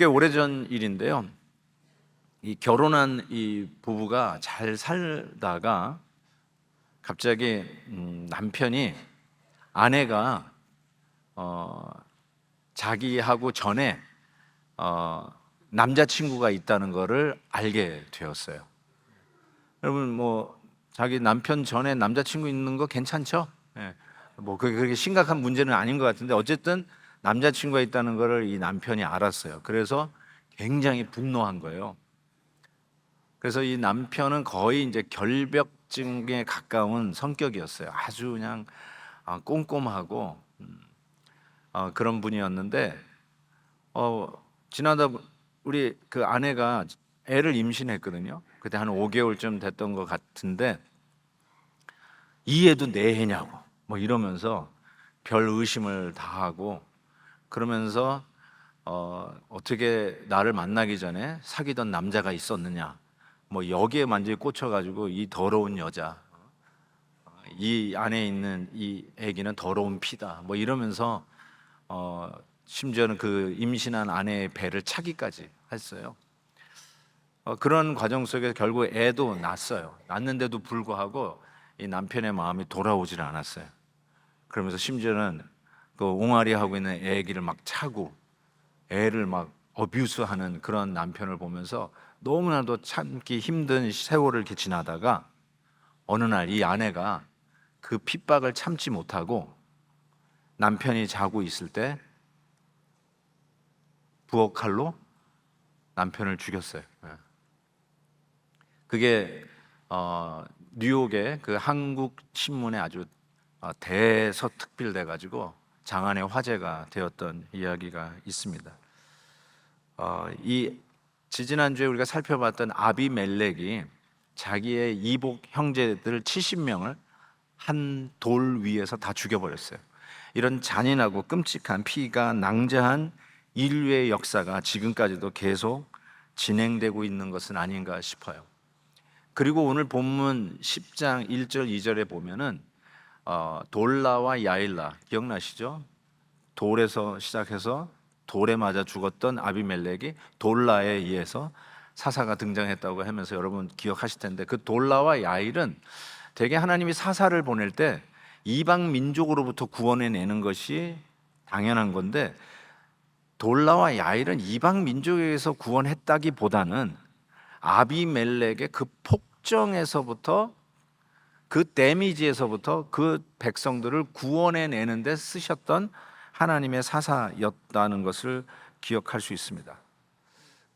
꽤 오래전 일인데요. 이 결혼한 이 부부가 잘 살다가 갑자기 남편이 아내가 자기하고 전에 남자친구가 있다는 거를 알게 되었어요. 여러분 뭐 자기 남편 전에 남자친구 있는 거 괜찮죠? 예. 뭐 그게 그렇게 심각한 문제는 아닌 것 같은데 어쨌든 남자친구가 있다는 거를 이 남편이 알았어요. 그래서 굉장히 분노한 거예요. 그래서 이 남편은 거의 이제 결벽증에 가까운 성격이었어요. 아주 그냥 꼼꼼하고 그런 분이었는데 지나다 우리 그 아내가 애를 임신했거든요. 그때 한 5개월쯤 됐던 것 같은데 이 애도 내 애냐고 뭐 이러면서 별 의심을 다 하고 그러면서 어떻게 나를 만나기 전에 사귀던 남자가 있었느냐 뭐 여기에 완전히 꽂혀가지고 이 더러운 여자, 이 안에 있는 이 애기는 더러운 피다 뭐 이러면서 심지어는 그 임신한 아내의 배를 차기까지 했어요. 그런 과정 속에서 결국 애도 낳았어요. 낳는데도 불구하고 이 남편의 마음이 돌아오질 않았어요. 그러면서 심지어는 그 옹알이 하고 있는 애기를 막 차고 애를 막 어뷰스하는 그런 남편을 보면서 너무나도 참기 힘든 세월을 이렇게 지나다가 어느 날 이 아내가 그 핍박을 참지 못하고 남편이 자고 있을 때 부엌 칼로 남편을 죽였어요. 그게 뉴욕의 그 한국 신문에 아주 대서특필돼 가지고 장안의 화제가 되었던 이야기가 있습니다. 이 지지난주에 우리가 살펴봤던 아비멜렉이 자기의 이복 형제들 70명을 한 돌 위에서 다 죽여버렸어요. 이런 잔인하고 끔찍한 피가 낭자한 인류의 역사가 지금까지도 계속 진행되고 있는 것은 아닌가 싶어요. 그리고 오늘 본문 10장 1절 2절에 보면은 돌라와 야일라 기억나시죠? 돌에서 시작해서 돌에 맞아 죽었던 아비멜렉이 돌라에 의해서 사사가 등장했다고 하면서 여러분 기억하실 텐데 그 돌라와 야일은 대개 하나님이 사사를 보낼 때 이방 민족으로부터 구원해 내는 것이 당연한 건데 돌라와 야일은 이방 민족에서 구원했다기보다는 아비멜렉의 그 폭정에서부터 그 데미지에서부터 그 백성들을 구원해 내는 데 쓰셨던 하나님의 사사였다는 것을 기억할 수 있습니다.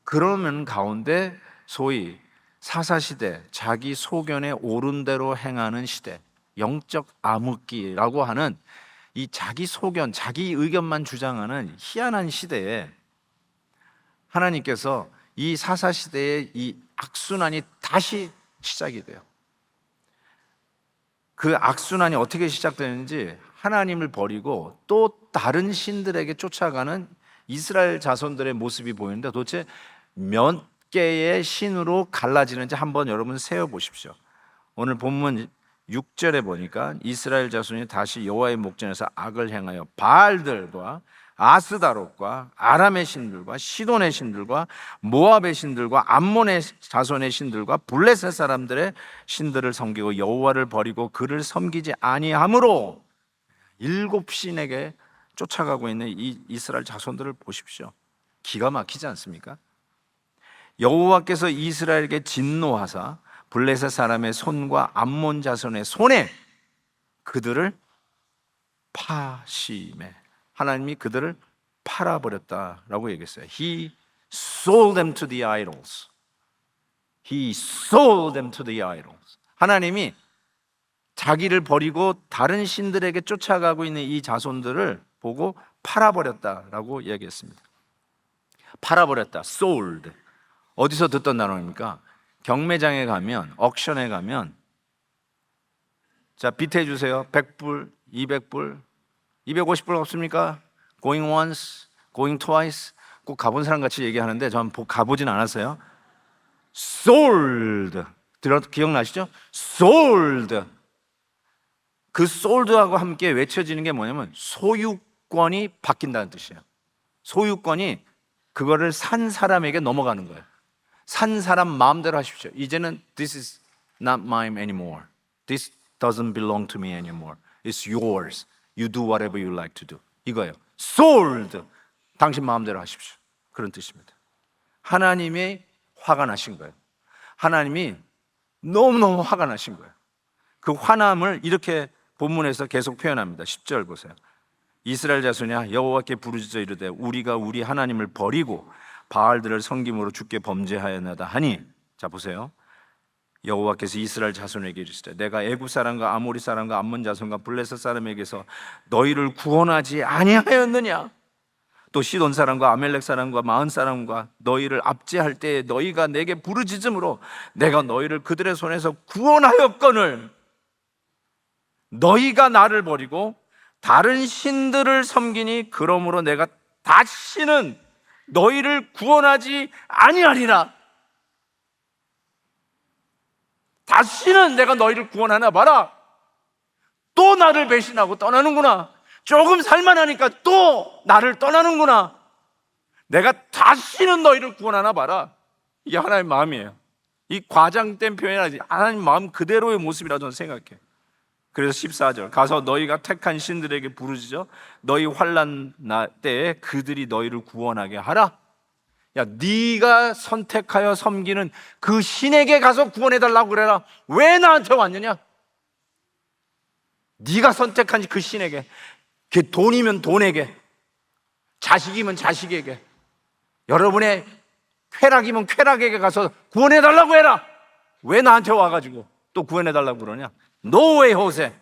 그러면 가운데 소위 사사시대, 자기 소견에 옳은 대로 행하는 시대, 영적 암흑기라고 하는 이 자기 소견, 자기 의견만 주장하는 희한한 시대에 하나님께서 이 사사시대의 이 악순환이 다시 시작이 돼요. 그 악순환이 어떻게 시작되는지 하나님을 버리고 또 다른 신들에게 쫓아가는 이스라엘 자손들의 모습이 보이는데 도대체 몇 개의 신으로 갈라지는지 한번 여러분 세어보십시오. 오늘 본문 6절에 보니까 이스라엘 자손이 다시 여호와의 목전에서 악을 행하여 바알들과 아스다롯과 아람의 신들과 시돈의 신들과 모압의 신들과 암몬의 자손의 신들과 블레셋 사람들의 신들을 섬기고 여호와를 버리고 그를 섬기지 아니하므로 7신에게 쫓아가고 있는 이 이스라엘 자손들을 보십시오. 기가 막히지 않습니까? 여호와께서 이스라엘에게 진노하사 블레셋 사람의 손과 암몬 자손의 손에 그들을 파심해 하나님이 그들을 팔아버렸다라고 얘기했어요. He sold them to the idols. He sold them to the idols. 하나님이 자기를 버리고 다른 신들에게 쫓아가고 있는 이 자손들을 보고 팔아버렸다라고 얘기했습니다. 팔아버렸다. sold. 어디서 듣던 단어입니까? 경매장에 가면, 옥션에 가면 자, 비트해 주세요. 100불, 200불, 250불 없습니까? Going once, going twice. 꼭 가본 사람 같이 얘기하는데 전 가보진 않았어요. Sold. 기억나시죠? Sold. 그 sold하고 함께 외쳐지는 게 뭐냐면 소유권이 바뀐다는 뜻이에요. 소유권이 그거를 산 사람에게 넘어가는 거예요. 산 사람 마음대로 하십시오. 이제는 this is not mine anymore. This doesn't belong to me anymore. It's yours. You do whatever you like to do. 이거예요. Sold. 당신 마음대로 하십시오. 그런 뜻입니다. 하나님이 화가 나신 거예요. 하나님이 너무너무 화가 나신 거예요. 그 화남을 이렇게 본문에서 계속 표현합니다. 10절 보세요. 이스라엘 자손이야, 여호와께 부르짖어 이르되 우리가 우리 하나님을 버리고 바알들을 섬김으로 주께 범죄하였나다 하니, 자 보세요. 여호와께서 이스라엘 자손에게 이르시되 내가 애굽 사람과 아모리 사람과 암몬 자손과 블레셋 사람에게서 너희를 구원하지 아니하였느냐? 또 시돈 사람과 아멜렉 사람과 마흔 사람과 너희를 압제할 때에 너희가 내게 부르짖음으로 내가 너희를 그들의 손에서 구원하였거늘 너희가 나를 버리고 다른 신들을 섬기니 그러므로 내가 다시는 너희를 구원하지 아니하리라. 다시는 내가 너희를 구원하나 봐라. 또 나를 배신하고 떠나는구나. 조금 살만하니까 또 나를 떠나는구나. 내가 다시는 너희를 구원하나 봐라. 이게 하나님의 마음이에요. 이 과장된 표현이 아니지, 하나님 마음 그대로의 모습이라 저는 생각해요. 그래서 14절 가서 너희가 택한 신들에게 부르짖어 너희 환난 때에 그들이 너희를 구원하게 하라. 야, 네가 선택하여 섬기는 그 신에게 가서 구원해달라고 그래라. 왜 나한테 왔느냐? 네가 선택한 그 신에게, 그 돈이면 돈에게, 자식이면 자식에게, 여러분의 쾌락이면 쾌락에게 가서 구원해달라고 해라. 왜 나한테 와가지고 또 구원해달라고 그러냐? 노웨이 호세.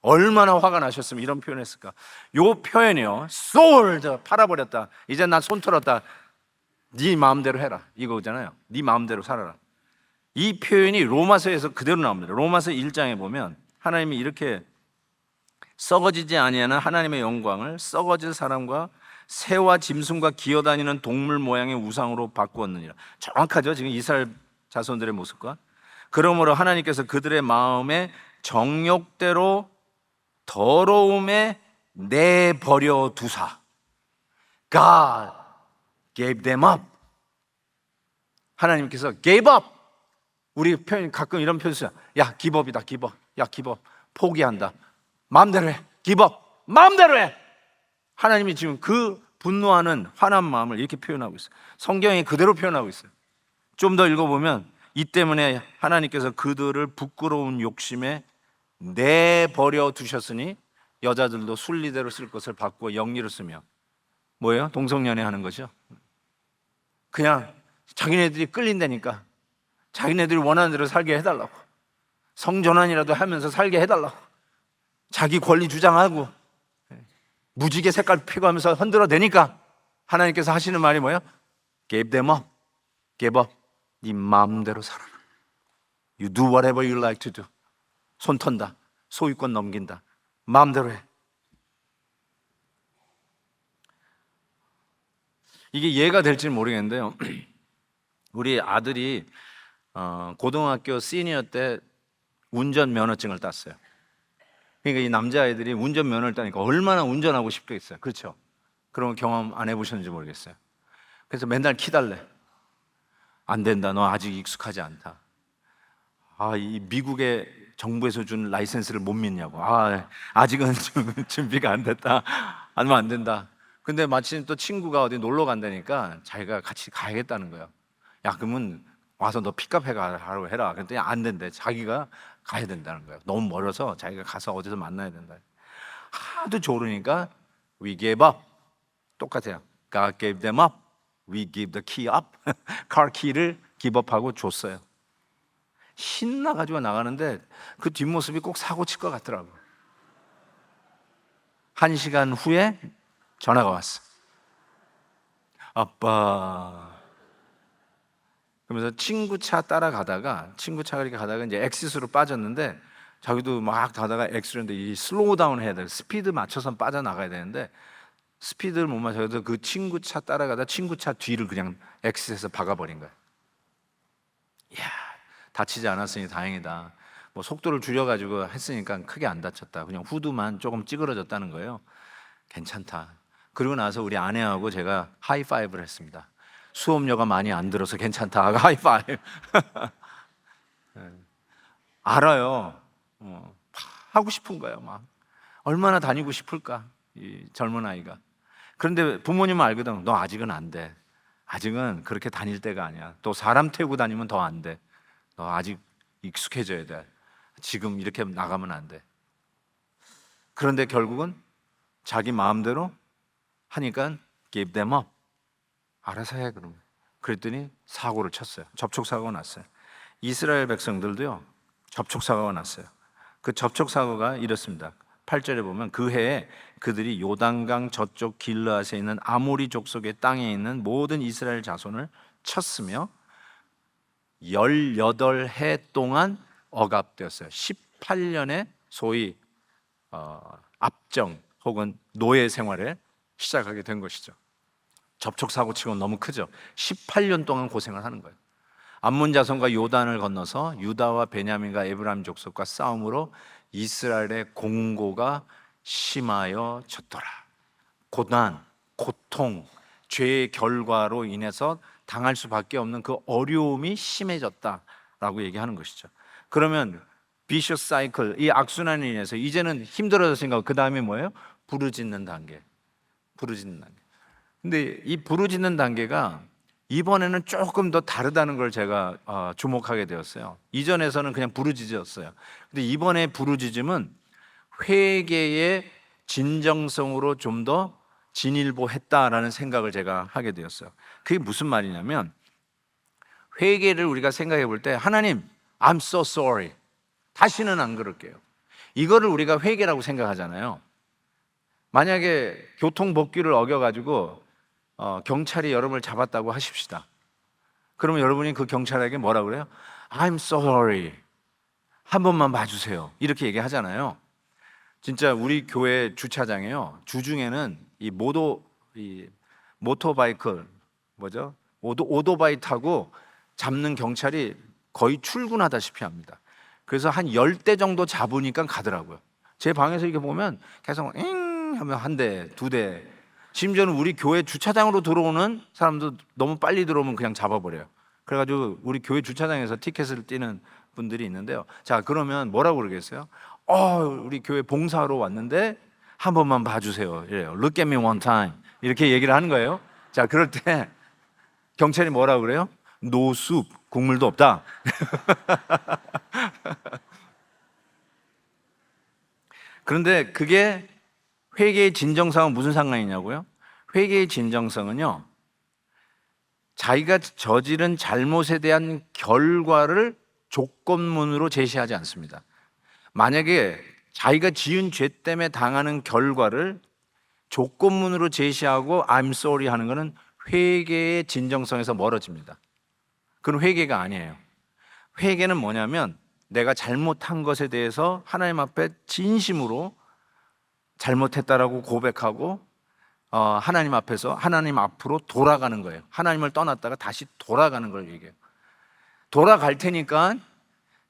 얼마나 화가 나셨으면 이런 표현했을까? 요 표현이요, sold, 팔아버렸다. 이제 난 손 털었다. 네 마음대로 해라 이거잖아요. 네 마음대로 살아라. 이 표현이 로마서에서 그대로 나옵니다. 로마서 1장에 보면 하나님이 이렇게 썩어지지 아니하는 하나님의 영광을 썩어질 사람과 새와 짐승과 기어다니는 동물 모양의 우상으로 바꾸었느니라. 정확하죠? 지금 이스라엘 자손들의 모습과. 그러므로 하나님께서 그들의 마음에 정욕대로 더러움에 내버려 두사 God gave them up. 하나님께서 gave up. 우리 표현 가끔 이런 표현 써요. 야, give up이다. give up. 야, give up. 포기한다. 마음대로 해. give up. 마음대로 해. 하나님이 지금 그 분노하는 화난 마음을 이렇게 표현하고 있어요. 성경이 그대로 표현하고 있어요. 좀 더 읽어보면 이 때문에 하나님께서 그들을 부끄러운 욕심에 내버려 두셨으니 여자들도 순리대로 쓸 것을 바꾸어 영리로 쓰며, 뭐예요? 동성연애 하는 거죠. 그냥 자기네들이 끌린다니까 자기네들이 원하는 대로 살게 해달라고, 성전환이라도 하면서 살게 해달라고, 자기 권리 주장하고 무지개 색깔 피고 하면서 흔들어대니까 하나님께서 하시는 말이 뭐예요? Gave them up. Give up. 네 마음대로 살아라. You do whatever you like to do. 손 턴다. 소유권 넘긴다. 마음대로 해. 이게 이해가 될지는 모르겠는데요. 우리 아들이 고등학교 시니어 때 운전면허증을 땄어요. 그러니까 이 남자아이들이 운전면허를 따니까 얼마나 운전하고 싶겠어요. 그렇죠? 그런 경험 안 해보셨는지 모르겠어요. 그래서 맨날 키달래. 안 된다. 너 아직 익숙하지 않다. 이 미국의 정부에서 준 라이센스를 못 믿냐고. 아직은 준비가 안 됐다. 하면 안 된다. 근데 마침 또 친구가 어디 놀러 간다니까 자기가 같이 가야겠다는 거예요. 야, 그러면 와서 너 픽업해가라고 해라. 그랬더니 안 된대. 자기가 가야 된다는 거예요. 너무 멀어서 자기가 가서 어디서 만나야 된다. 하도 조르니까 we gave up. 똑같아요. God gave them up. We give the key up. car key를 give up하고 줬어요. 신나가지고 나가는데 그 뒷모습이 꼭 사고 칠 것 같더라고요. 1시간 후에 전화가 왔어. 아빠. 그러면서 친구 차 따라가다가, 친구 차가 이렇게 가다가 이제 엑시스로 빠졌는데 자기도 막 가다가 엑시스인데 이 슬로우 다운 해야 돼. 스피드 맞춰서 빠져나가야 되는데 스피드를 못 맞춰서 그 친구 차 따라가다 친구 차 뒤를 그냥 엑시스에서 박아버린 거예요. 이야, 다치지 않았으니 다행이다. 뭐 속도를 줄여가지고 했으니까 크게 안 다쳤다. 그냥 후드만 조금 찌그러졌다는 거예요. 괜찮다. 그리고 나서 우리 아내하고 제가 하이파이브를 했습니다. 수업료가 많이 안 들어서 괜찮다. 하이파이브. 알아요. 하고 싶은 거예요. 막 얼마나 다니고 싶을까, 이 젊은 아이가. 그런데 부모님은 알거든. 너 아직은 안 돼. 아직은 그렇게 다닐 때가 아니야. 또 사람 태우고 다니면 더 안 돼. 너 아직 익숙해져야 돼. 지금 이렇게 나가면 안 돼. 그런데 결국은 자기 마음대로 하니까 give them up. 알아서 해 그러면. 그랬더니 사고를 쳤어요. 접촉사고가 났어요. 이스라엘 백성들도요, 접촉사고가 났어요. 그 접촉사고가 이렇습니다. 8절에 보면 그 해에 그들이 요단강 저쪽 길르앗에 있는 아모리 족속의 땅에 있는 모든 이스라엘 자손을 쳤으며 18해 동안 억압되었어요. 18년의 소위 압정 혹은 노예 생활을 시작하게 된 것이죠. 접촉사고 치고는 너무 크죠. 18년 동안 고생을 하는 거예요. 암몬 자손과 요단을 건너서 유다와 베냐민과 에브라임 족속과 싸움으로 이스라엘의 공고가 심하여졌더라. 고난, 고통, 죄의 결과로 인해서 당할 수밖에 없는 그 어려움이 심해졌다라고 얘기하는 것이죠. 그러면 비셔스 사이클, 이 악순환에 인해서 이제는 힘들어졌으니까 그 다음에 뭐예요? 부르짖는 단계. 부르짖는 단계. 근데 이 부르짖는 단계가 이번에는 조금 더 다르다는 걸 제가 주목하게 되었어요. 이전에서는 그냥 부르짖었어요. 근데 이번에 부르짖음은 회개의 진정성으로 좀 더 진일보했다라는 생각을 제가 하게 되었어요. 그게 무슨 말이냐면, 회개를 우리가 생각해 볼 때 하나님, I'm so sorry. 다시는 안 그럴게요. 이거를 우리가 회개라고 생각하잖아요. 만약에 교통법규를 어겨가지고 경찰이 여러분을 잡았다고 하십시다. 그러면 여러분이 그 경찰에게 뭐라 그래요? I'm sorry. 한 번만 봐주세요. 이렇게 얘기하잖아요. 진짜 우리 교회 주차장에요, 주중에는 이 모토바이크 뭐죠? 오토바이 타고 잡는 경찰이 거의 출근하다시피 합니다. 그래서 한 10대 정도 잡으니까 가더라고요. 제 방에서 이렇게 보면 계속 잉 하면 한 대, 두 대. 심지어는 우리 교회 주차장으로 들어오는 사람도 너무 빨리 들어오면 그냥 잡아버려요. 그래가지고 우리 교회 주차장에서 티켓을 떼는 분들이 있는데요. 자, 그러면 뭐라고 그러겠어요? 우리 교회 봉사하러 왔는데 한 번만 봐주세요. 이래요. Look at me one time. 이렇게 얘기를 하는 거예요. 자, 그럴 때 경찰이 뭐라고 그래요? No soup. 국물도 없다. 그런데 그게 회개의 진정성은 무슨 상관이냐고요? 회개의 진정성은요, 자기가 저지른 잘못에 대한 결과를 조건문으로 제시하지 않습니다. 만약에 자기가 지은 죄 때문에 당하는 결과를 조건문으로 제시하고 I'm sorry 하는 것은 회개의 진정성에서 멀어집니다. 그건 회개가 아니에요. 회개는 뭐냐면 내가 잘못한 것에 대해서 하나님 앞에 진심으로 잘못했다라고 고백하고 하나님 앞에서 하나님 앞으로 돌아가는 거예요. 하나님을 떠났다가 다시 돌아가는 걸 얘기해요. 돌아갈 테니까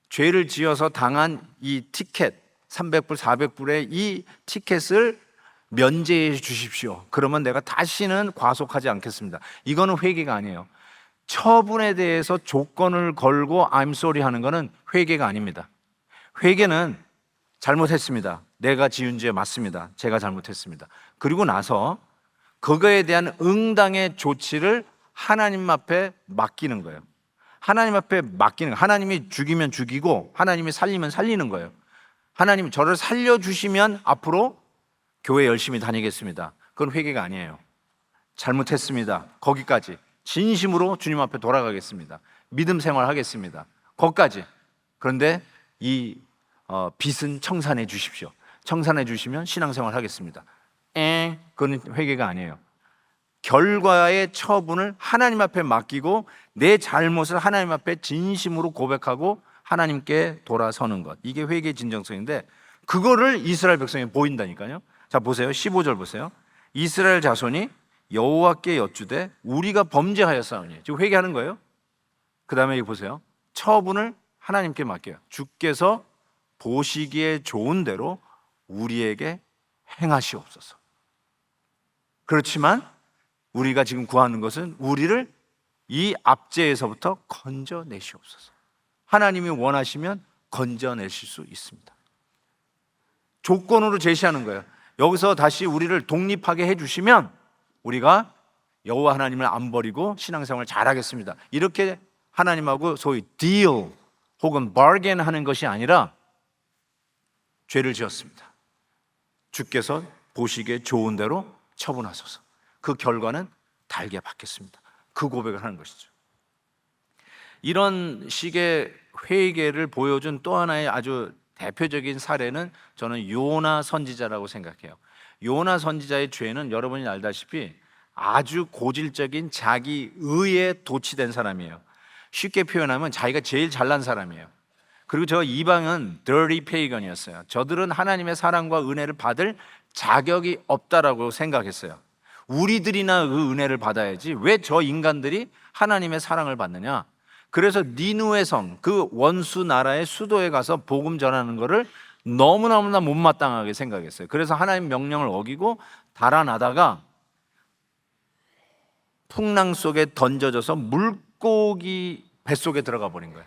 죄를 지어서 당한 이 티켓 300불, 400불의 이 티켓을 면제해 주십시오. 그러면 내가 다시는 과속하지 않겠습니다. 이거는 회개가 아니에요. 처분에 대해서 조건을 걸고 I'm sorry 하는 거는 회개가 아닙니다. 회개는 잘못했습니다. 내가 지은 죄 맞습니다. 제가 잘못했습니다. 그리고 나서 그거에 대한 응당의 조치를 하나님 앞에 맡기는 거예요. 하나님 앞에 맡기는 거예요. 하나님이 죽이면 죽이고 하나님이 살리면 살리는 거예요. 하나님 저를 살려주시면 앞으로 교회 열심히 다니겠습니다. 그건 회개가 아니에요. 잘못했습니다. 거기까지 진심으로 주님 앞에 돌아가겠습니다. 믿음 생활하겠습니다. 거기까지. 그런데 이 빚은 청산해 주십시오. 청산해 주시면 신앙생활 하겠습니다. 그건 회개가 아니에요. 결과의 처분을 하나님 앞에 맡기고 내 잘못을 하나님 앞에 진심으로 고백하고 하나님께 돌아서는 것, 이게 회개의 진정성인데 그거를 이스라엘 백성이 보인다니까요. 자, 보세요. 15절 보세요. 이스라엘 자손이 여호와께 여쭈되 우리가 범죄하였사오니, 지금 회개하는 거예요. 그 다음에 여기 보세요. 처분을 하나님께 맡겨요. 주께서 보시기에 좋은 대로 우리에게 행하시옵소서. 그렇지만 우리가 지금 구하는 것은 우리를 이 압제에서부터 건져내시옵소서. 하나님이 원하시면 건져내실 수 있습니다. 조건으로 제시하는 거예요. 여기서 다시 우리를 독립하게 해주시면 우리가 여호와 하나님을 안 버리고 신앙생활을 잘하겠습니다. 이렇게 하나님하고 소위 deal 혹은 bargain 하는 것이 아니라 죄를 지었습니다. 주께서 보시기에 좋은 대로 처분하소서. 그 결과는 달게 받겠습니다. 그 고백을 하는 것이죠. 이런 식의 회개를 보여준 또 하나의 아주 대표적인 사례는 저는 요나 선지자라고 생각해요. 요나 선지자의 죄는 여러분이 알다시피 아주 고질적인 자기 의에 도취된 사람이에요. 쉽게 표현하면 자기가 제일 잘난 사람이에요. 그리고 저 이방은 dirty pagan이었어요. 저들은 하나님의 사랑과 은혜를 받을 자격이 없다라고 생각했어요. 우리들이나 그 은혜를 받아야지 왜 저 인간들이 하나님의 사랑을 받느냐. 그래서 니누의 성, 그 원수 나라의 수도에 가서 복음 전하는 것을 너무너무나 못마땅하게 생각했어요. 그래서 하나님 명령을 어기고 달아나다가 풍랑 속에 던져져서 물고기 뱃속에 들어가 버린 거예요.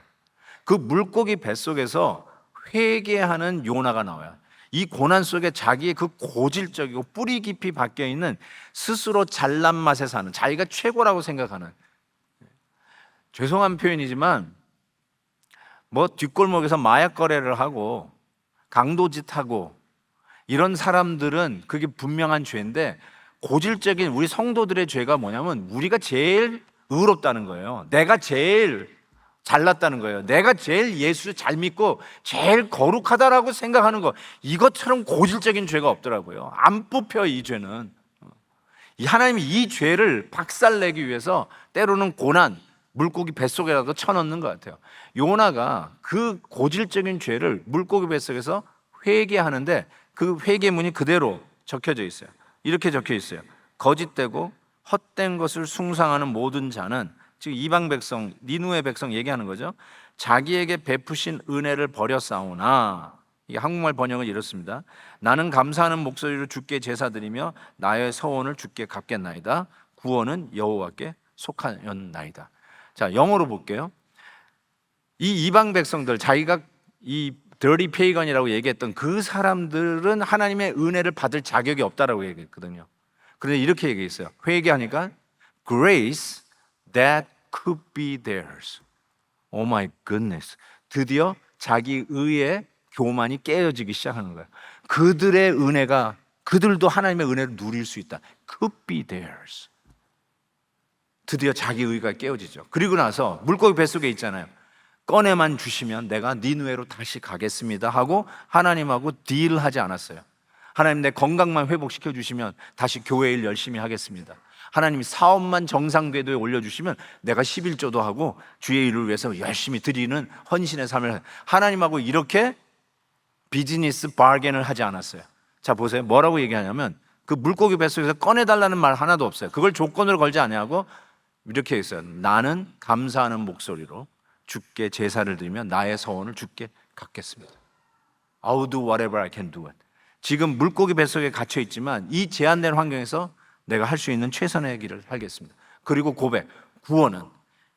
그 물고기 뱃속에서 회개하는 요나가 나와요. 이 고난 속에 자기의 그 고질적이고 뿌리 깊이 박혀 있는 스스로 잘난 맛에 사는, 자기가 최고라고 생각하는, 죄송한 표현이지만 뭐 뒷골목에서 마약 거래를 하고 강도짓하고 이런 사람들은 그게 분명한 죄인데, 고질적인 우리 성도들의 죄가 뭐냐면 우리가 제일 의롭다는 거예요. 내가 제일 잘났다는 거예요. 내가 제일 예수 잘 믿고 제일 거룩하다라고 생각하는 거, 이것처럼 고질적인 죄가 없더라고요. 안 뽑혀, 이 죄는. 하나님이 이 죄를 박살내기 위해서 때로는 고난, 물고기 뱃속에라도 쳐넣는 것 같아요. 요나가 그 고질적인 죄를 물고기 뱃속에서 회개하는데 그 회개문이 그대로 적혀져 있어요. 이렇게 적혀 있어요. 거짓되고 헛된 것을 숭상하는 모든 자는, 지금 이방 백성, 니누의 백성 얘기하는 거죠. 자기에게 베푸신 은혜를 버렸사오나, 이게 한국말 번역은 이렇습니다. 나는 감사하는 목소리로 주께 제사드리며 나의 서원을 주께 갚겠나이다. 구원은 여호와께 속하였나이다. 자, 영어로 볼게요. 이 이방 백성들, 자기가 이 dirty pagan이라고 얘기했던 그 사람들은 하나님의 은혜를 받을 자격이 없다라고 얘기했거든요. 그런데 이렇게 얘기했어요. 회개하니까 grace that could be theirs. Oh my goodness. 드디어 자기 의의 교만이 깨어지기 시작하는 거예요. 그들의 은혜가, 그들도 하나님의 은혜를 누릴 수 있다. Could be theirs. 드디어 자기 의가 깨어지죠. 그리고 나서 물고기 뱃속에 있잖아요. 꺼내만 주시면 내가 니누에로 다시 가겠습니다 하고 하나님하고 딜하지 않았어요. 하나님, 내 건강만 회복시켜 주시면 다시 교회 일 열심히 하겠습니다. 하나님이 사업만 정상궤도에 올려주시면 내가 11조도 하고 주의 일을 위해서 열심히 드리는 헌신의 삶을, 하나님하고 이렇게 비즈니스 바겐을 하지 않았어요. 자, 보세요. 뭐라고 얘기하냐면 그 물고기 뱃속에서 꺼내달라는 말 하나도 없어요. 그걸 조건으로 걸지 아니하고 이렇게 했어요. 나는 감사하는 목소리로 주께 제사를 드리며 나의 서원을 주께 갚겠습니다. I'll do whatever I can do it. 지금 물고기 뱃속에 갇혀 있지만 이 제한된 환경에서 내가 할 수 있는 최선의 길을 하겠습니다. 그리고 고백, 구원은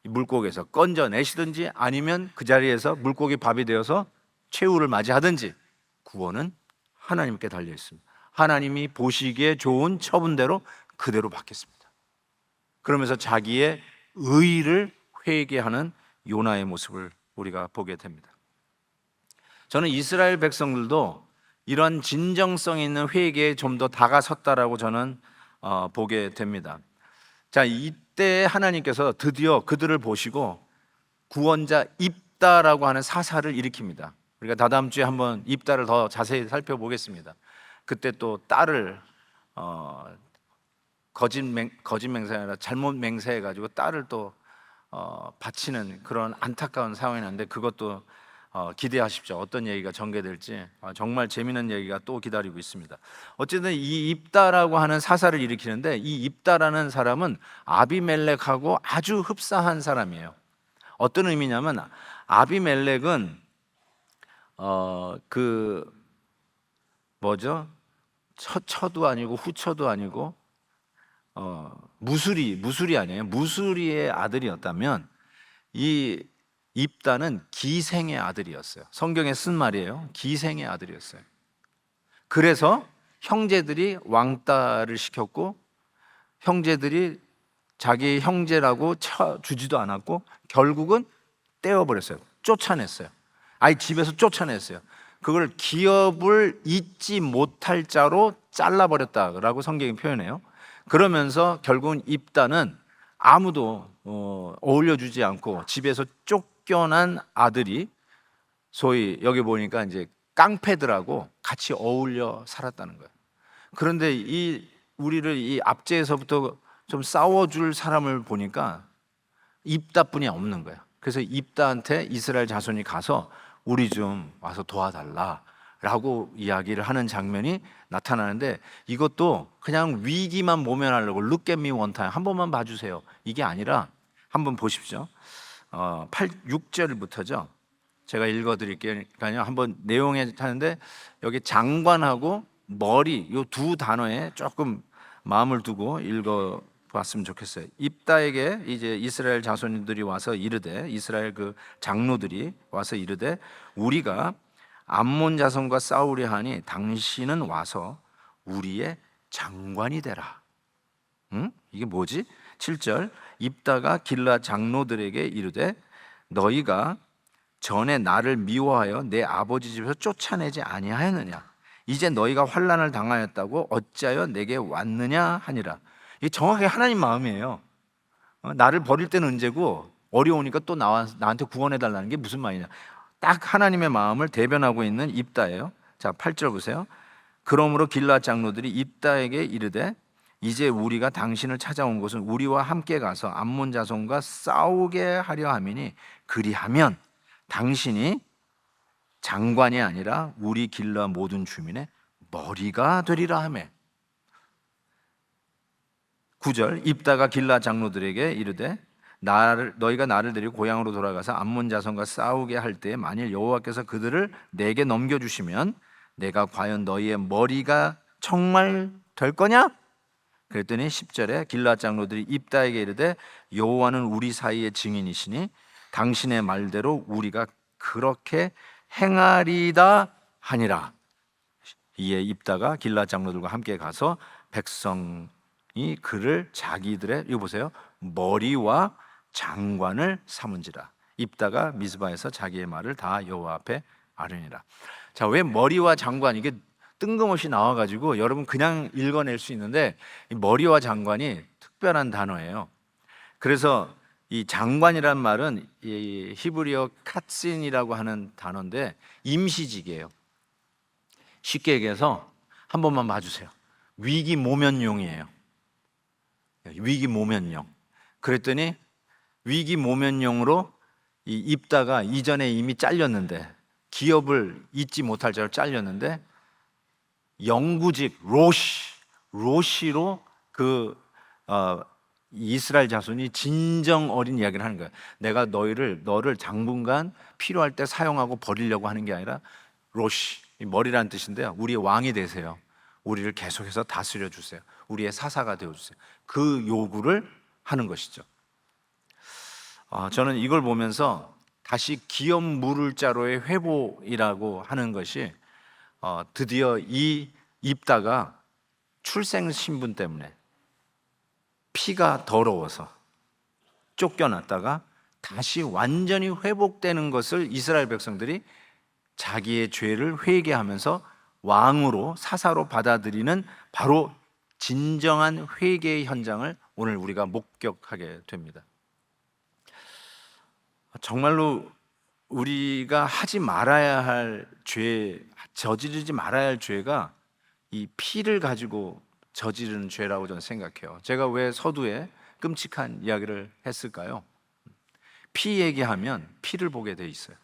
이 물고기에서 건져내시든지 아니면 그 자리에서 물고기 밥이 되어서 최후를 맞이하든지 구원은 하나님께 달려 있습니다. 하나님이 보시기에 좋은 처분대로 그대로 받겠습니다. 그러면서 자기의 의의를 회개하는 요나의 모습을 우리가 보게 됩니다. 저는 이스라엘 백성들도 이런 진정성 있는 회개에 좀 더 다가섰다라고 저는 보게 됩니다. 자, 이때 하나님께서 드디어 그들을 보시고 구원자 입다라고 하는 사사를 일으킵니다. 우리가 다다음 주에 한번 입다를 더 자세히 살펴보겠습니다. 그때 또 딸을 거짓 맹세가 아니라 잘못 맹세해가지고 딸을 또 바치는 그런 안타까운 상황이 났는데, 그것도 기대하십시오. 어떤 얘기가 전개될지 정말 재미있는 얘기가 또 기다리고 있습니다. 어쨌든 이 입다라고 하는 사사를 일으키는데, 이 입다라는 사람은 아비멜렉하고 아주 흡사한 사람이에요. 어떤 의미냐면 아비멜렉은 처도 아니고 후처도 아니고 무술이 아니에요. 무술이의 아들이었다면 이 입다는 기생의 아들이었어요. 성경에 쓴 말이에요. 기생의 아들이었어요. 그래서 형제들이 왕따를 시켰고, 형제들이 자기 형제라고 쳐주지도 않았고, 결국은 떼어버렸어요. 쫓아냈어요. 아예 집에서 쫓아냈어요. 그걸 기업을 잊지 못할 자로 잘라버렸다라고 성경이 표현해요. 그러면서 결국은 입다는 아무도 어울려주지 않고 집에서 쫓겨난 아들이, 소위 여기 보니까 이제 깡패들하고 같이 어울려 살았다는 거예요. 그런데 우리를 이 압제에서부터 좀 싸워줄 사람을 보니까 입다뿐이 없는 거예요. 그래서 입다한테 이스라엘 자손이 가서 우리 좀 와서 도와달라라고 이야기를 하는 장면이 나타나는데, 이것도 그냥 위기만 모면하려고 Look at me one time, 한 번만 봐주세요, 이게 아니라 한번 보십시오. 6절부터죠. 제가 읽어드릴게요. 한번 내용에 하는데, 여기 장관하고 머리 이 두 단어에 조금 마음을 두고 읽어봤으면 좋겠어요. 입다에게 이제 이스라엘 자손들이 와서 이르되, 이스라엘 그 장로들이 와서 이르되, 우리가 암몬 자손과 싸우려 하니 당신은 와서 우리의 장관이 되라. 이게 뭐지? 7절, 입다가 길라 장로들에게 이르되, 너희가 전에 나를 미워하여 내 아버지 집에서 쫓아내지 아니하였느냐? 이제 너희가 환난을 당하였다고 어찌하여 내게 왔느냐 하니라. 이게 정확하게 하나님 마음이에요. 나를 버릴 때는 언제고 어려우니까 또 나한테 구원해 달라는 게 무슨 말이냐? 딱 하나님의 마음을 대변하고 있는 입다예요. 자, 8절 보세요. 그러므로 길앗 장로들이 입다에게 이르되, 이제 우리가 당신을 찾아온 곳은 우리와 함께 가서 암몬 자손과 싸우게 하려 함이니, 그리하면 당신이 장관이 아니라 우리 길라 모든 주민의 머리가 되리라 하매. 9절, 입다가 길라 장로들에게 이르되, 너희가 나를 데리고 고향으로 돌아가서 암몬 자손과 싸우게 할 때에 만일 여호와께서 그들을 내게 넘겨주시면 내가 과연 너희의 머리가 정말 될 거냐? 그랬더니 10절에 길라 장로들이 입다에게 이르되, 여호와는 우리 사이의 증인이시니 당신의 말대로 우리가 그렇게 행하리다 하니라. 이에 입다가 길라 장로들과 함께 가서 백성이 그를 자기들의, 이거 보세요, 머리와 장관을 삼은지라. 입다가 미스바에서 자기의 말을 다 여호와 앞에 아뢰니라. 자, 왜 머리와 장관, 이게 뜬금없이 나와가지고 여러분 그냥 읽어낼 수 있는데, 이 머리와 장관이 특별한 단어예요. 그래서 이 장관이란 말은 이 히브리어 카친이라고 하는 단어인데 임시직이에요. 쉽게 얘기해서 한 번만 봐주세요. 위기 모면용이에요. 위기 모면용. 그랬더니 위기 모면용으로 이 입다가 이전에 이미 잘렸는데, 기업을 잊지 못할 자로 잘렸는데, 영구직 로시로 이스라엘 자손이 진정 어린 이야기를 하는 거예요. 내가 너를 당분간 필요할 때 사용하고 버리려고 하는 게 아니라 로시, 머리라는 뜻인데요, 우리의 왕이 되세요. 우리를 계속해서 다스려 주세요. 우리의 사사가 되어 주세요. 그 요구를 하는 것이죠. 저는 이걸 보면서 다시 기업 물을 자로의 회복이라고 하는 것이, 드디어 이 입다가 출생 신분 때문에 피가 더러워서 쫓겨났다가 다시 완전히 회복되는 것을 이스라엘 백성들이 자기의 죄를 회개하면서 왕으로, 사사로 받아들이는 바로 진정한 회개의 현장을 오늘 우리가 목격하게 됩니다. 정말로 우리가 하지 말아야 할 죄, 저지르지 말아야 할 죄가 이 피를 가지고 저지르는 죄라고 저는 생각해요. 제가 왜 서두에 끔찍한 이야기를 했을까요? 피 얘기하면 피를 보게 돼 있어요.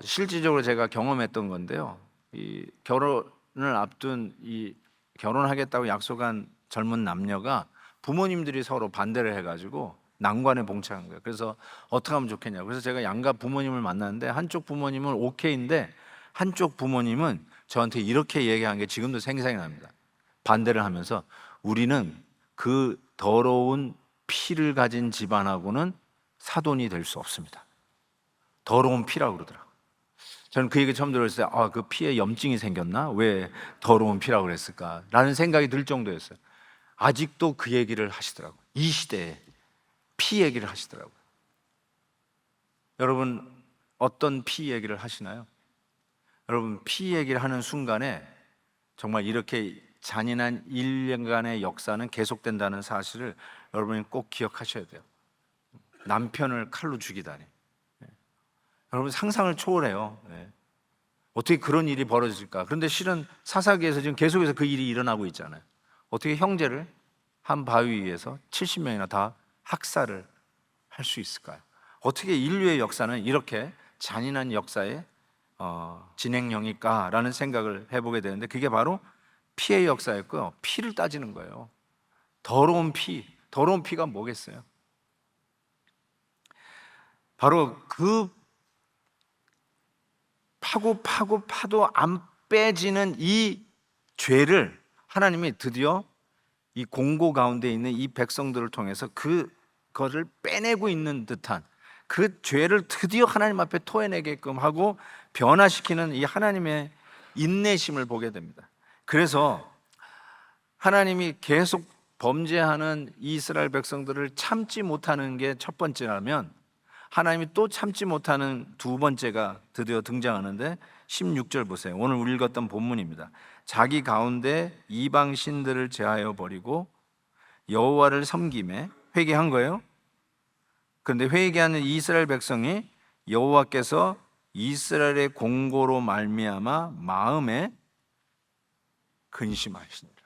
실질적으로 제가 경험했던 건데요, 이 결혼을 앞둔, 이 결혼하겠다고 약속한 젊은 남녀가 부모님들이 서로 반대를 해가지고 난관에 봉착한 거예요. 그래서 어떻게 하면 좋겠냐고. 그래서 제가 양가 부모님을 만났는데, 한쪽 부모님은 오케이인데 한쪽 부모님은 저한테 이렇게 얘기한 게 지금도 생생히 납니다. 반대를 하면서 우리는 그 더러운 피를 가진 집안하고는 사돈이 될 수 없습니다. 더러운 피라고 그러더라고요. 저는 그 얘기 처음 들었을 때 그 피에 염증이 생겼나? 왜 더러운 피라고 그랬을까? 라는 생각이 들 정도였어요. 아직도 그 얘기를 하시더라고요. 이 시대에 피 얘기를 하시더라고요. 여러분, 어떤 피 얘기를 하시나요? 여러분, 피 얘기를 하는 순간에 정말 이렇게 잔인한 인간의 역사는 계속된다는 사실을 여러분이 꼭 기억하셔야 돼요. 남편을 칼로 죽이다니. 여러분, 상상을 초월해요. 어떻게 그런 일이 벌어질까? 그런데 실은 사사기에서 지금 계속해서 그 일이 일어나고 있잖아요. 어떻게 형제를 한 바위 위에서 70명이나 다 학살을 할 수 있을까요? 어떻게 인류의 역사는 이렇게 잔인한 역사의 진행형일까라는 생각을 해보게 되는데, 그게 바로 피의 역사였고요. 피를 따지는 거예요. 더러운 피가 뭐겠어요? 바로 그 파도 안 빼지는 이 죄를 하나님이 드디어 이 공고 가운데 있는 이 백성들을 통해서 그거를 빼내고 있는 듯한 그 죄를 드디어 하나님 앞에 토해내게끔 하고 변화시키는 이 하나님의 인내심을 보게 됩니다. 그래서 하나님이 계속 범죄하는 이스라엘 백성들을 참지 못하는 게 첫 번째라면, 하나님이 또 참지 못하는 두 번째가 드디어 등장하는데 16절 보세요. 오늘 우리 읽었던 본문입니다. 자기 가운데 이방 신들을 제하여 버리고 여호와를 섬김에 회개한 거예요. 그런데 회개하는 이스라엘 백성이 여호와께서 이스라엘의 공고로 말미암아 마음에 근심하시니라.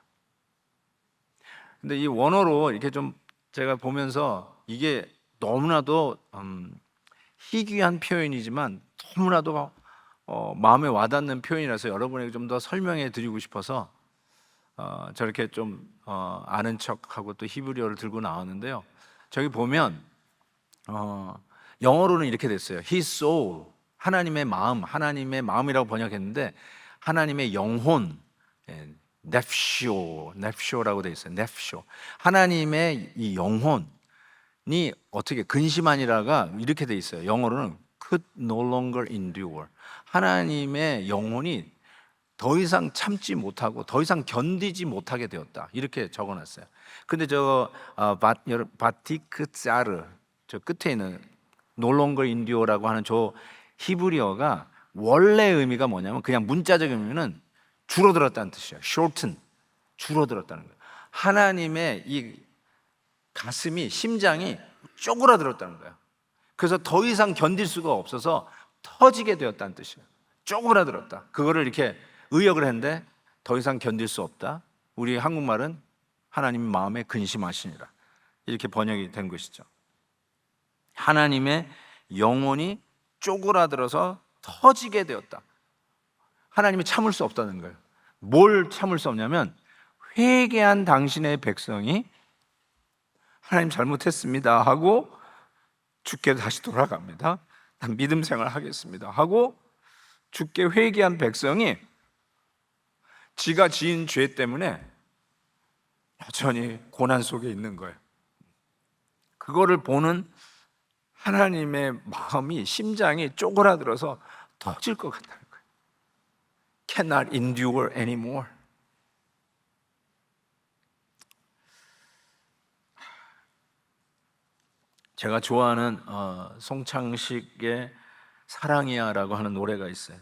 근데 이 원어로 이렇게 좀 제가 보면서 이게 너무나도 희귀한 표현이지만 너무나도 마음에 와닿는 표현이라서 여러분에게 좀 더 설명해 드리고 싶어서 저렇게 좀 아는 척하고 또 히브리어를 들고 나왔는데요. 저기 보면 영어로는 이렇게 됐어요. His soul, 하나님의 마음이라고 번역했는데 하나님의 영혼, 넵쇼라고 돼 있어요. 넵쇼. 하나님의 이 영혼이 어떻게 근심하니라가 이렇게 돼 있어요. 영어로는 could no longer endure. 하나님의 영혼이 더 이상 참지 못하고 더 이상 견디지 못하게 되었다. 이렇게 적어놨어요. 근데 바티크짜르 저 끝에 있는 no longer endure라고 하는 저 히브리어가 원래 의미가 뭐냐면 그냥 문자적 의미는 줄어들었다는 뜻이에요. shorten, 줄어들었다는 거예요. 하나님의 이 가슴이, 심장이 쪼그라들었다는 거예요. 그래서 더 이상 견딜 수가 없어서 터지게 되었다는 뜻이에요. 쪼그라들었다. 그거를 이렇게 의역을 했는데 더 이상 견딜 수 없다. 우리 한국말은 하나님 마음에 근심하시니라. 이렇게 번역이 된 것이죠. 하나님의 영혼이 쪼그라들어서 터지게 되었다. 하나님이 참을 수 없다는 거예요. 뭘 참을 수 없냐면 회개한 당신의 백성이 하나님 잘못했습니다 하고 주께 다시 돌아갑니다. 난 믿음 생활 하겠습니다 하고 주께 회개한 백성이 지가 지은 죄 때문에 여전히 고난 속에 있는 거예요. 그거를 보는 하나님의 마음이, 심장이 쪼그라들어서 터질 것 같다는 거예요. Cannot endure anymore. 제가 좋아하는 송창식의 사랑이야라고 하는 노래가 있어요.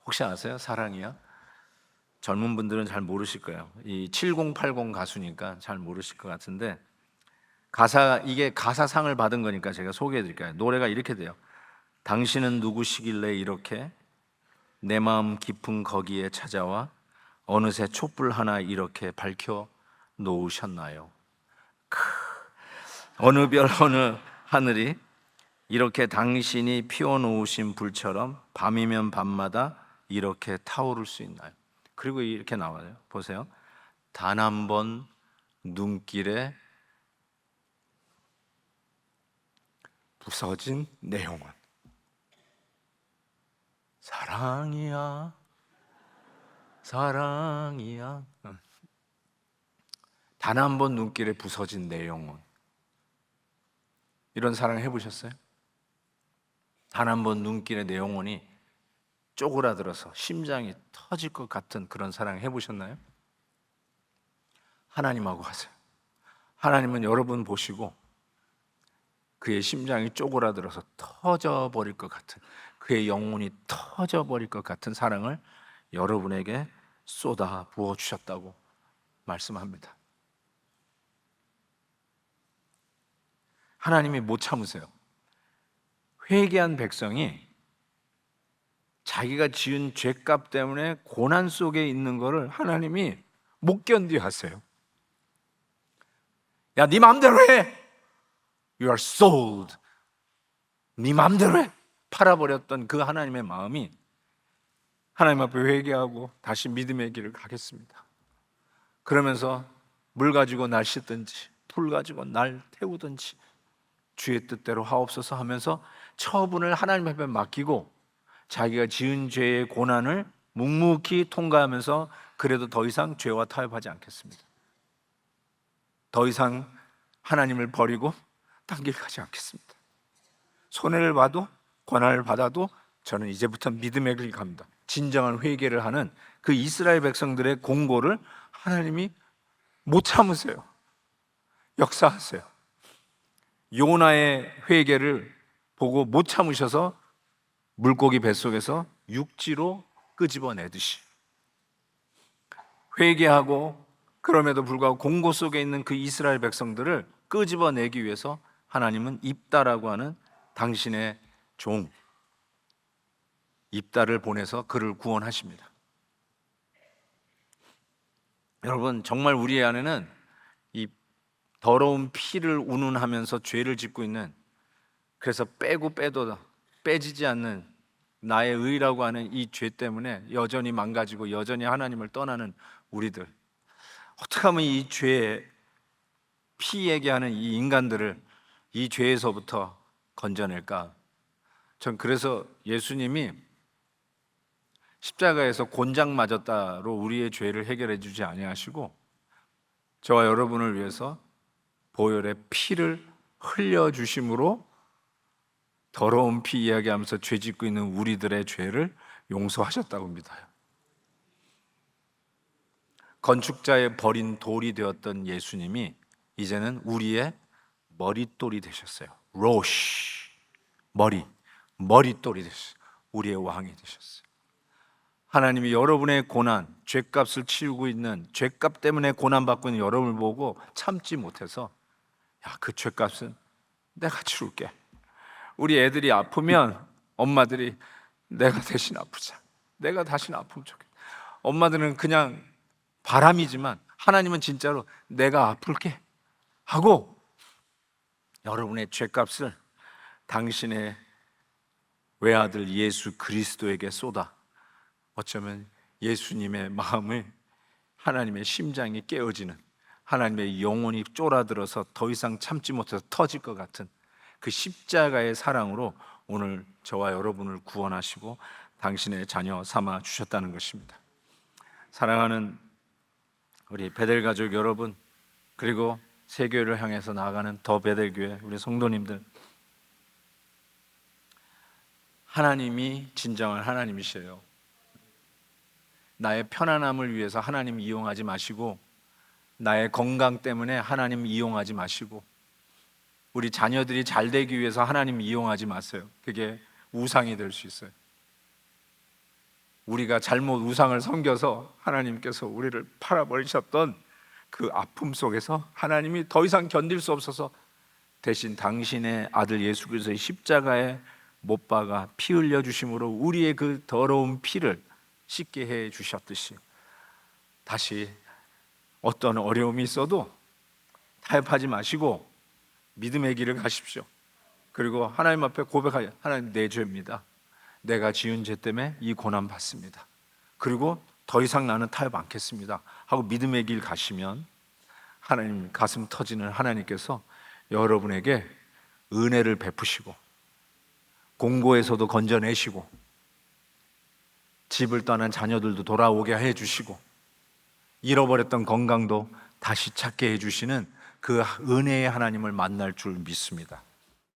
혹시 아세요? 사랑이야? 젊은 분들은 잘 모르실 거예요. 이 7080 가수니까 잘 모르실 것 같은데 이게 가사상을 받은 거니까 제가 소개해 드릴까요? 노래가 이렇게 돼요. 당신은 누구시길래 이렇게 내 마음 깊은 거기에 찾아와 어느새 촛불 하나 이렇게 밝혀 놓으셨나요? 어느 별 어느 하늘이 이렇게 당신이 피워놓으신 불처럼 밤이면 밤마다 이렇게 타오를 수 있나요? 그리고 이렇게 나와요. 보세요. 단 한 번 눈길에 부서진 내 영혼. 사랑이야. 사랑이야. 단 한 번 눈길에 부서진 내 영혼. 이런 사랑 해보셨어요? 단 한 번 눈길에 내 영혼이 쪼그라들어서 심장이 터질 것 같은 그런 사랑 해보셨나요? 하나님하고 하세요. 하나님은 여러분 보시고 그의 심장이 쪼그라들어서 터져버릴 것 같은, 그의 영혼이 터져버릴 것 같은 사랑을 여러분에게 쏟아 부어주셨다고 말씀합니다. 하나님이 못 참으세요. 회개한 백성이 자기가 지은 죄값 때문에 고난 속에 있는 것을 하나님이 못 견디 하세요. 야, 네 마음대로 해. You are sold. 네 마음대로 해. 팔아버렸던 그 하나님의 마음이 하나님 앞에 회개하고 다시 믿음의 길을 가겠습니다. 그러면서 물 가지고 날 씻든지 풀 가지고 날 태우든지 주의 뜻대로 하옵소서 하면서 처분을 하나님 앞에 맡기고 자기가 지은 죄의 고난을 묵묵히 통과하면서 그래도 더 이상 죄와 타협하지 않겠습니다. 더 이상 하나님을 버리고 딴 길 가지 않겠습니다. 손해를 봐도 고난을 받아도 저는 이제부터 믿음의 길 갑니다. 진정한 회개를 하는 그 이스라엘 백성들의 공고를 하나님이 못 참으세요. 역사하세요. 요나의 회개를 보고 못 참으셔서 물고기 뱃속에서 육지로 끄집어내듯이 회개하고 그럼에도 불구하고 공고 속에 있는 그 이스라엘 백성들을 끄집어내기 위해서 하나님은 입다라고 하는 당신의 종 입다를 보내서 그를 구원하십니다. 여러분, 정말 우리 안에는 이 더러운 피를 운운하면서 죄를 짓고 있는, 그래서 빼고 빼도 빼지지 않는 나의 의라고 하는 이 죄 때문에 여전히 망가지고 여전히 하나님을 떠나는 우리들, 어떻게 하면 이 죄에 피 얘기하는 이 인간들을 이 죄에서부터 건져낼까? 전 그래서 예수님이 십자가에서 곤장 맞았다로 우리의 죄를 해결해 주지 아니하시고 저와 여러분을 위해서 보혈의 피를 흘려 주심으로 더러운 피 이야기하면서 죄 짓고 있는 우리들의 죄를 용서하셨다고 믿어요. 건축자의 버린 돌이 되었던 예수님이 이제는 우리의 머릿돌이 되셨어요. 로시, 머릿돌이 되셨어요. 우리의 왕이 되셨어요. 하나님이 여러분의 고난, 죄값을 치우고 있는, 죄값 때문에 고난받고 있는 여러분을 보고 참지 못해서 야, 그 죄값은 내가 치울게. 우리 애들이 아프면 엄마들이 내가 대신 아프자. 내가 다시는 아프면 좋겠다. 엄마들은 그냥 바람이지만 하나님은 진짜로 내가 아플게 하고 여러분의 죄값을 당신의 외아들 예수 그리스도에게 쏟아, 어쩌면 예수님의 마음을, 하나님의 심장이 깨어지는, 하나님의 영혼이 쫄아들어서 더 이상 참지 못해서 터질 것 같은 그 십자가의 사랑으로 오늘 저와 여러분을 구원하시고 당신의 자녀 삼아 주셨다는 것입니다. 사랑하는 우리 베델 가족 여러분, 그리고 세교회를 향해서 나아가는 더 베델교회 우리 성도님들, 하나님이 진정한 하나님이세요. 나의 편안함을 위해서 하나님 이용하지 마시고, 나의 건강 때문에 하나님 이용하지 마시고, 우리 자녀들이 잘 되기 위해서 하나님 이용하지 마세요. 그게 우상이 될 수 있어요. 우리가 잘못 우상을 섬겨서 하나님께서 우리를 팔아버리셨던 그 아픔 속에서 하나님이 더 이상 견딜 수 없어서 대신 당신의 아들 예수 그리스도의 십자가에 못 박아 피 흘려 주심으로 우리의 그 더러운 피를 씻게 해 주셨듯이 다시 어떤 어려움이 있어도 타협하지 마시고 믿음의 길을 가십시오. 그리고 하나님 앞에 고백하여, 하나님, 내 죄입니다. 내가 지은 죄 때문에 이 고난 받습니다. 그리고 더 이상 나는 타협 않겠습니다 하고 믿음의 길 가시면 하나님, 가슴 터지는 하나님께서 여러분에게 은혜를 베푸시고 공고에서도 건져내시고 집을 떠난 자녀들도 돌아오게 해주시고 잃어버렸던 건강도 다시 찾게 해주시는 그 은혜의 하나님을 만날 줄 믿습니다.